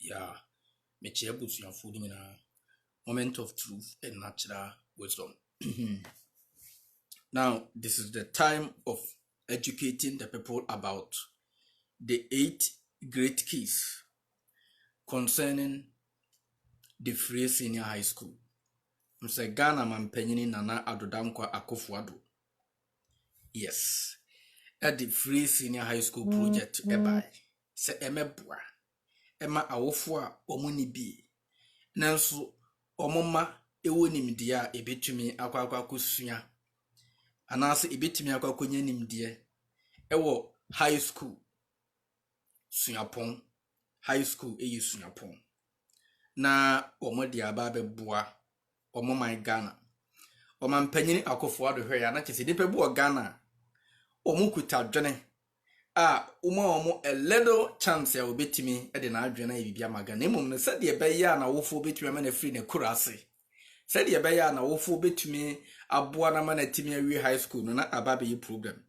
Yeah, meche abusuafo ni nyinaa. Moment of truth and natural wisdom. Now, this is the time of educating the people about the 8 great keys concerning the Free Senior High School. Mr. Ghana Mampanyini Nana Adodankwa Akufo-Addo. Yes. At the Free Senior High School project, ebai. Se emebua. Ema awofo a omo ni bi. Nanso omoma ewo nimdia a ebetumi akwa kusua. Anase ebetumi akwa konya nimdia. Ewo high school. Suapon. High school eyi suapon. Na omo di aba beboa omo man Ghana. Omampanyini Akufo-Addo hwe ya na chese dipe bu Ghana. Omo kuta dwene omo a little chance ya obetimi e de na adwene na bibia magana emom ne sade ebe ya na wofo obetimi ama na free ne kurase sade ebe ya na wofo obetimi aboa na ma na timi awie high school no na ababe yi problem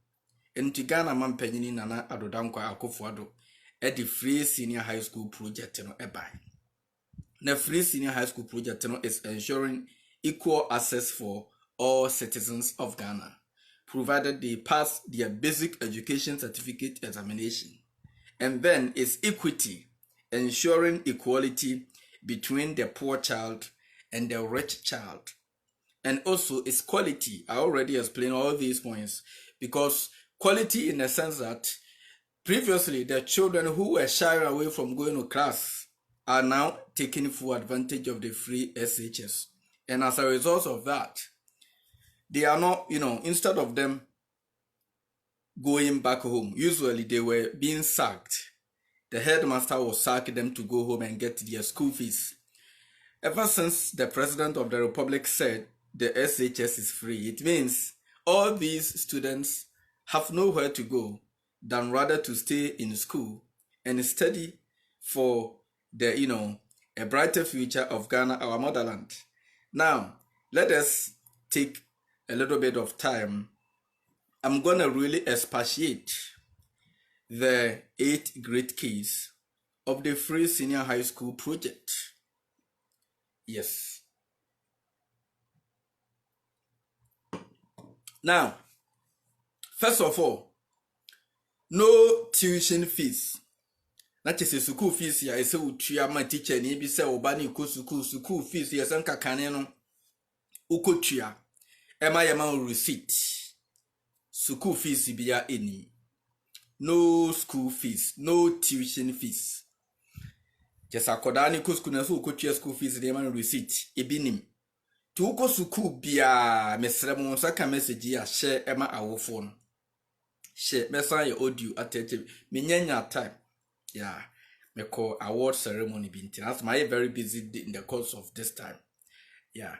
enti Ghana Mampanyini Nana Adodankwa Akufo-Addo e the Free Senior High School project no ebai na Free Senior High School project no is ensuring equal access for all citizens of Ghana, provided they pass their basic education certificate examination. And then is equity, ensuring equality between the poor child and the rich child. And also is quality. I already explained all these points because quality in the sense that previously the children who were shying away from going to class are now taking full advantage of the free SHS. And as a result of that, they are not, instead of them going back home, usually they were being sacked. The headmaster will sack them to go home and get their school fees. Ever since the President of the Republic said the SHS is free, it means all these students have nowhere to go than rather to stay in school and study for the, a brighter future of Ghana, our motherland. Now, let us take a little bit of time. I'm going to really expatiate the 8 great keys of the Free Senior High School project. Yes. Now, first of all, no tuition fees. That is a school fees here. I say utuya my teacher ni bi say obani ko school fees here san kakane no ukotua. Ema yama receipt. School fees biya any. No school fees, no tuition fees. Just akoda ni ko school na so ukotua school fees de man receipt ebinim. Tu uko school biya mesre mo saka message ya share ema awofo no. Share message audio attentive. Menyanya time. Yeah, me call award ceremony binti. That's my very busy in the course of this time. Yeah.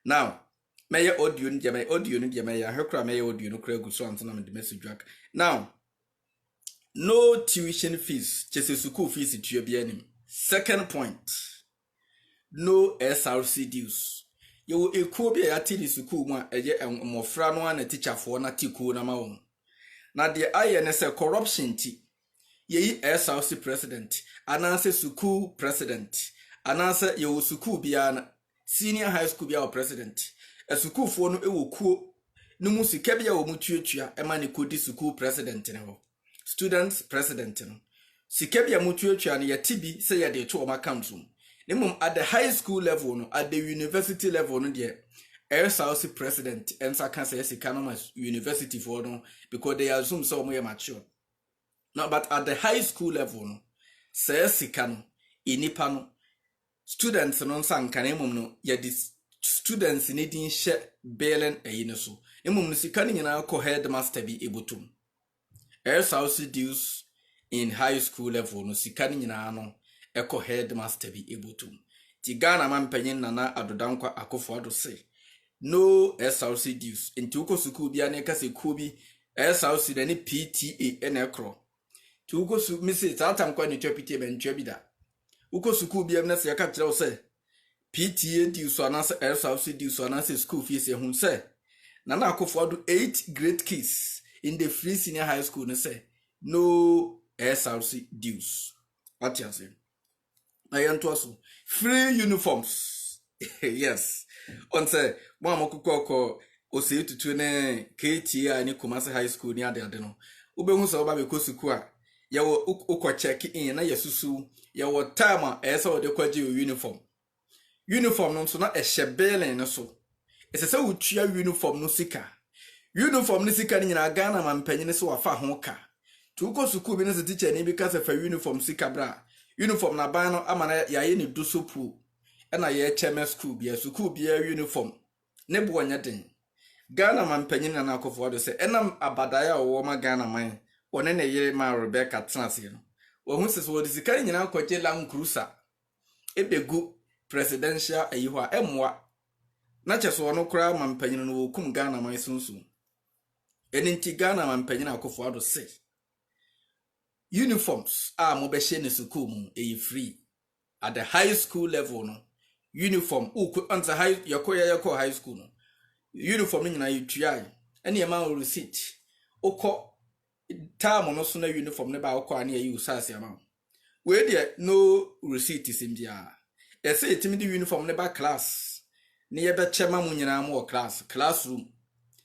Now, may audio ni my audio ni my hekra may audio no kregu so anto na me message back. Now, no tuition fees, chese school fees to be anim. Second point, no SRC dues. You ekuo bi ati di school mu a eye mmofra no na teacher fo na tikuo na ma wo. Na de aye ne se corruption ti yeyi SRC president, ananse school president, ananse yewo school bia na senior high school bia president. A school for no ewo kuo no mu sika bia wo mutuatua e ma ne kodi school president ne ho. Students president no. Sika bia mutuatua ne yati bi say ye de to o account room. Nemum at the high school level no, at the university level no de SRC president ensa kan say sika no mas university for no because they assume so mo mature. No, but at the high school level, no, says sikano, inipano, students non san canemum no, yet students needing share bailing a yinoso. Emum sikani in our headmaster be able to. Else house dues in high school level, no sikani in ano, echo headmaster be able to. Tigana Mampanyini Nana Adodankwa Akufo-Addo say, no SRC dues. In Tuko Suku Bianeka se Kubi, SRC any PTA and Ekro. Uko su misi tatam kwa ni PTA ben twabida uko school biam na se ya ka kire say PTA di so anase SRC di so anase school fees e hun say Nana Akufo-Addo 8 great keys in the Free Senior High School no say no SRC dues. What you say? ayanto free uniforms. Yes. On say mo amokoko ose tutu ne KTI ni Kumasi High School ni ade no. Ubehu so ba be kosuku a ye wo ukọ check in na yesusu ye wo time a ese wo de kwaje uniform. Uniform no so na ehye belen no so. Ese se utua uniform no sika. Uniform no sika ni nyina Ghana man panyine so wafa ho ka. Tu ukọ suku bi ne se teacher ni bi ka se fa uniform sika bra. Uniform na ban no amana ya ye ni dosopu. Na ye cheme school bia uniform. Ne bo nya den. Ghana man panyine na akofo do se enam abadaya wo ma Ghana man. One ne yere ma Rebecca Transi no. Wo hu se so wo disika nyina kwaje Land Cruiser. Ebegu presidential ayiho a emwa. Na cheso ono kra man panyine no wo kum Ghana man sunsun. Eninti Ghana man panyine akofo ado se. Uniforms mo be she ne school mu free at the high school level no. Uniform answer high yako high school no. Uniform ni na yutua ene ma receipt okọ time no so na uniform ne ba okọ ane yi usase ama we there no receipt simbia e say etimi di uniform ne ba class ne ye be chema mu nyina mo classroom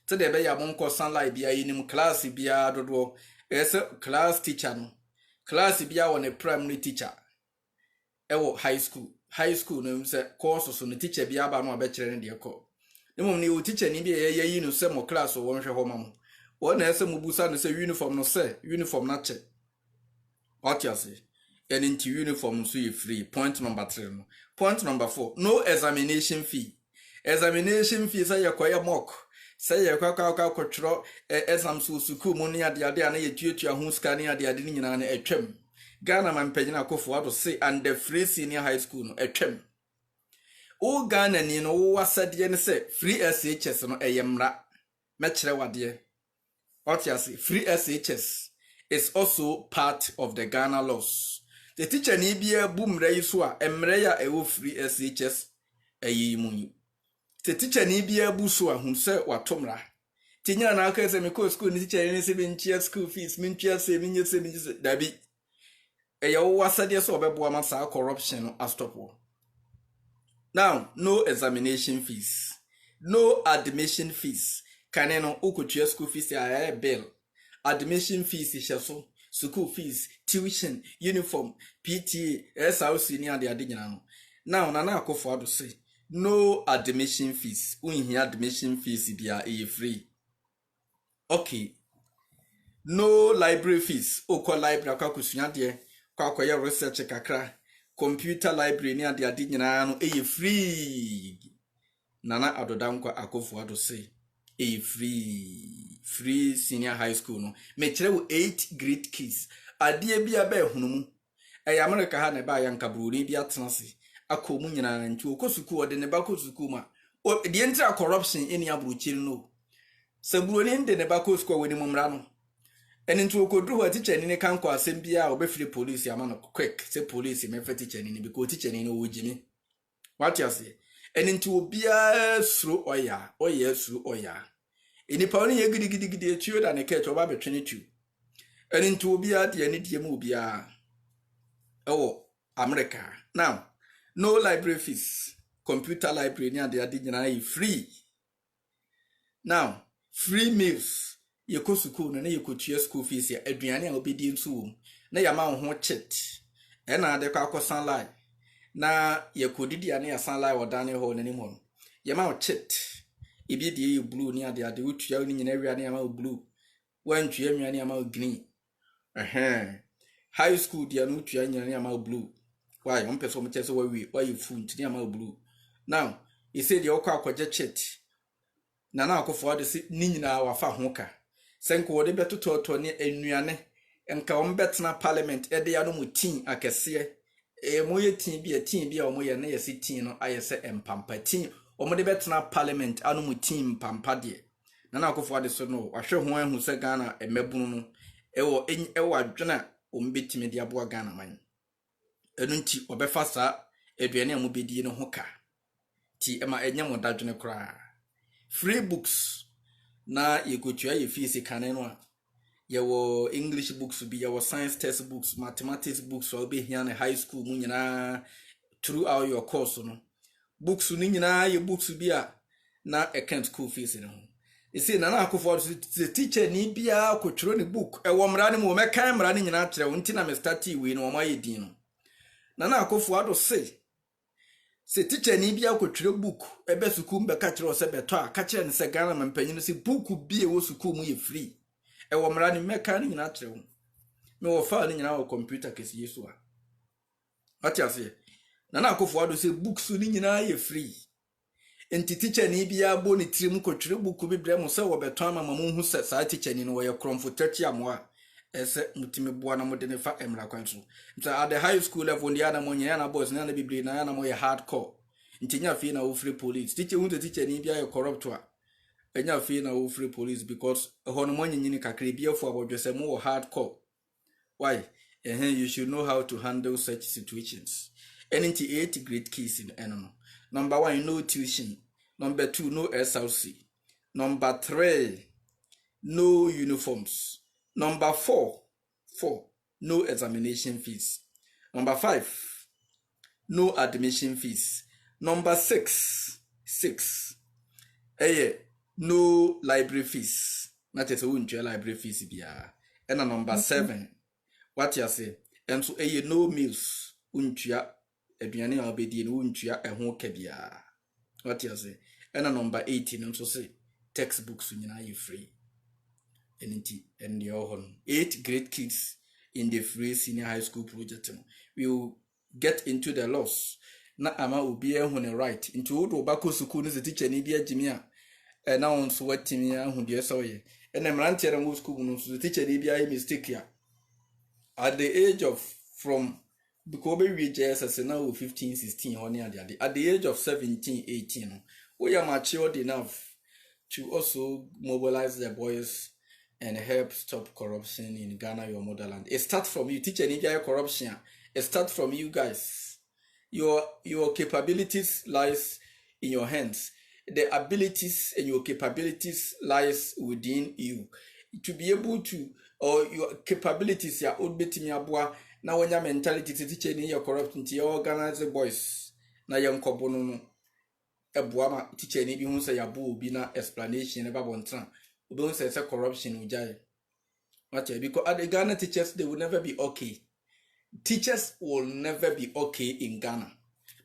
te de be ya mo nko sunlight bia yinim class bia dodo e say class teacher no class bia won a primary teacher ewo high school no say course so no teacher bia ba no abekere ne de ko nemom ni o teacher ni bia ye yi no say mo class wo nhwe ho mamo won na say mo busa no say uniform no say uniform na che what you say and into uniform so you free. Point number 3 no. Point number 4 no examination fee say yakoya mock say yakaka kwotro exam so school mu ne ade na yetuatua ho scan ne ade ni nyina na etwem Ghana man panyina akofo ado say and the free senior high school no etwem o Ghana ni no wo wasade ne say free SHS no eyemra me kire wade what you say free SHS is also part of the Ghana laws. The teacher ni bia bumra yiso a emre ya ewo free SHS eyimu. The teacher ni bia buso a hunse watomra. Tinya na aka se me ko school ni teacher ni se binchia school fees minchia se minye se dabi. Eya wo wasade so obebo ama sa corruption no astopo. Now, no examination fees. No admission fees. Kaneno ukutua school fees ya bill. Admission fees ishaso, school fees, tuition, uniform, PTA, SRC ni ade nyina no. Now nana akofo ado say no admission fees. Unhi admission fees bia free. Okay. No library fees. Okwa library akwakusua de, kwakoye research kakra. Computer library ni ade nyina no free. Nana adodankwa akofo ado say free senior high school no me kire wo 8 grade kids ade bia ba ehunumu America ha na ba yanka bruni bia tenase akomu nyina nti okosuku ode ne ba kosuku ma de entra corruption eni abrochiri no sabroni de ne ba kosuku wani mumra no eni nti okodru ho teacher ni kan kwa asem bia obefiri police ama no quick say police me fa teacher ni because teacher ni no wojimi what you say eni nti obia suro oya suro oya enipa oni ye gidi etuo da ne ketch oba betwene tu eni nti obia de ani die mu obia ewo America. Now no library fees. Computer library ni ade nyina free. Now free meals ye ko school na ye ko tua school fees ya aduane a obedi nso na ya ma ho chit e na ade kwa sunlight na ye ko didi ane ya sunlight wodane ho na nim ho ye ma chit ebi de ye blue ni ade utua ni nyina wi ane ya ma blue wan tua nwane ya ma green high school dia no tua nyina ya ma blue why on person mo chese why you food ni ya ma blue. Now he said ye okwa akwaje chit na na akofo ade si ni nyina wafa ho ka senko wode betototo ne enuane enka ombetena parliament ede ya no mutin akese moye tin bia omoye na yesi tin no ayese empampa tin omode betena parliament anu mutin mpampa de na na akofo ade so no wahwe ho ahu se Ghana emebunu no ewo adwena ombetimi de aboa Ghana man enu nti obefa sa eduane amobedi no ho ka ti ema enyam dadwene kra free books na yegotua ye fees kane no a Your English books be your science textbooks, mathematics books will be here in high school throughout your course no. Books your books be na account school fees no. You see na akufo the teacher ni bia akotro ne book e wo mra ne mo meka mra ne nyina kire wonti na me start we no mo ayedin no. Na akufo ado se teacher ni bia akotro book e be school be ka kire o se beto a ka kire ne se Ghana mampanyin se book bi e wo school mu ye free. E wo mra ne meka ne nyina kire wo. Me wo fa ne nyina wo computer kesi yesu a. What you say? Na akufo ado se books ni nyina ye free. Enti teacher ni bia bo ni tirim kotwere buku bi brɛ mo sɛ wo beto ama mamu hu sɛ saa teacher ni no wo ye kromfotachi amoa ɛsɛ mutime boa na mo de ne fa emra kwan so nti at the high school level ndi ana mo nya na boys na na bibire na na mo ye hardcore nti nya fi na wo free police teacher hu teacher ni bia ye corrupt a enya fi na wo free police because ho no mo nyini kakra bia fu abodwese mo wo hardcore why you should know how to handle such situations and into 8 great keys in animal. Number 1, no tuition. Number 2, no SLC. Number 3, no uniforms. Number 4, no examination fees. Number 5, no admission fees. Number 6, no library fees. That is a library fees. And number 7, what you say? And so no meals. Aduane a obedi no ntua eho ka bia what you say and number 18 nso say textbooks nyina you free and your 8 great kids in the free senior high school project we will get into the laws na ama obi ehu ne right into wo ba ko school no teacher ni bia gimi a na on so watimi ahu de so ye and emrantie na school no so teacher ni bia mistake ya at the age of from because we just now 15, 16 at the age of 17, 18, we are matured enough to also mobilize the boys and help stop corruption in Ghana, your motherland. It starts from you, teacher Nigeria corruption. It starts from you guys. Your capabilities lies in your hands. The abilities and your capabilities lies within you. To be able to, or your capabilities, ya odbetimi abua. Na when your mentality teacher ni your corrupt nti your organize boys na your nkobono no eboama teacher ni bi hu say yabo obi na explanation e ba bontra obi hu say corruption ujai what because at the Ghana teachers they will never be okay. Teachers will never be okay in Ghana.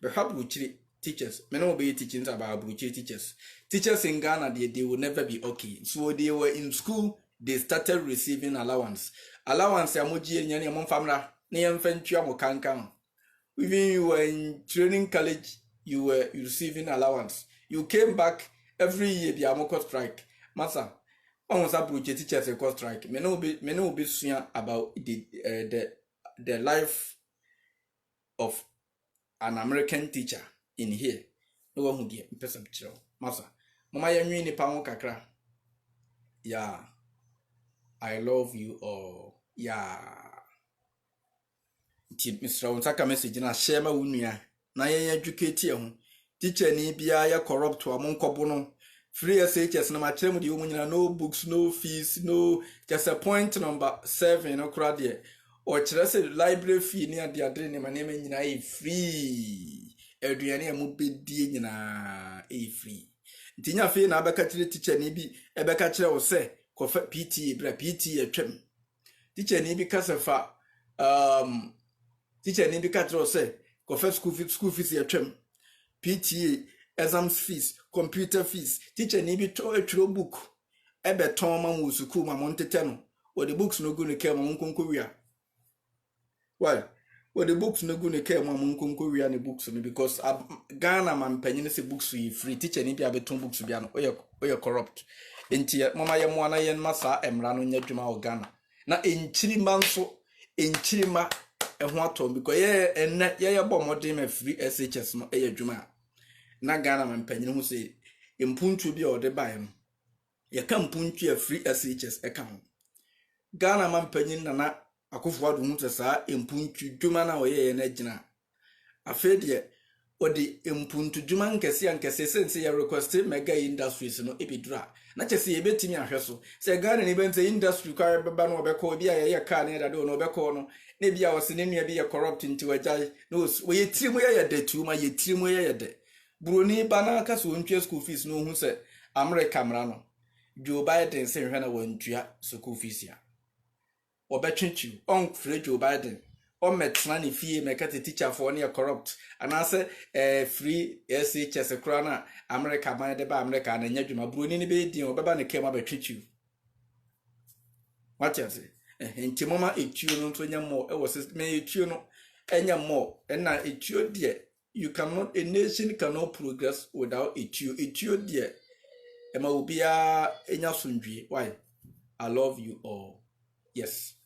But how buchiri teachers me no be teaching about buchiri teachers in Ghana they will never be okay. So they were in school, they started receiving allowance ya moji nyane ya momfamra na yemfentua mo kankan. Even you were in training college, you were receiving allowance. You came back every year be amoko strike. Masa, on was up with teachers a cost strike. Me no be sure about the life of an American teacher in here. No one who get person chill. Masa, mama yanwi ni pa kakra. Yeah. I love you all. Yeah. Mr. Unsaka message na share ma unua na yen educate ho teacher ni bia ya corrupt wa monkobo no free SHS na ma kire mu de omu nyina no books no fees no just a point number 7 no kra de o kire se library fee ni ade ade ni ma na ma nyina e free eduane e mu bedie nyina e free ntinya fe na abeka kire teacher ni bi ebeka kire wo se kofa PTA bra PTA twem teacher ni bi kasafa teacher ni bi katro say kofa school fees ya twem PTA exams fees computer fees teacher ni bi to book ebe ton ma mu school ma montete no o the books no go ne care ma monkonko wia why o the books no go ne care ma monkonko wia ne books no because Ghana man panyin say books yi free teacher ni bi abeton books bia no oye corrupt enti mama ye mo na yen masa emra no nya dwuma o Ghana na enchirima nso enchirima eho atom because ye bo modern me free SHS no eye dwuma na Ghana man panyin hu say empuntu bi o de bai no ye ka mpuntu ya free SHS e ka ho Ghana man panyin na akofo adu hu sa empuntu dwuma na o ye na gina afedie odi impuntu dwuma nkese sense ya request mega industries no ebidura na chese ye betimi ahwe so se Ghana ni benze industry kwa beba no obekọ bi ya ka na dade no obekọ no na bia wose ne nua bi ye corrupt nti wajai no we yetirimu ye de tuma yetirimu ye de buroni bana ka so ntwe school fees no hu se America mra no Joe Biden se hwe na wantua school fees ya obetwetwu on free Joe Biden o metra ni fie mekate teacher for ne corrupt anase free SHS kra na America man de ba America na nya dwuma broni ni be din obeba ne kema betwetwu what you say enti mama etuo no to nya mo e wo me etuo no enya mo na etuo de you cannot a nation cannot progress without etuo de ema obia enya sondwie why I love you all yes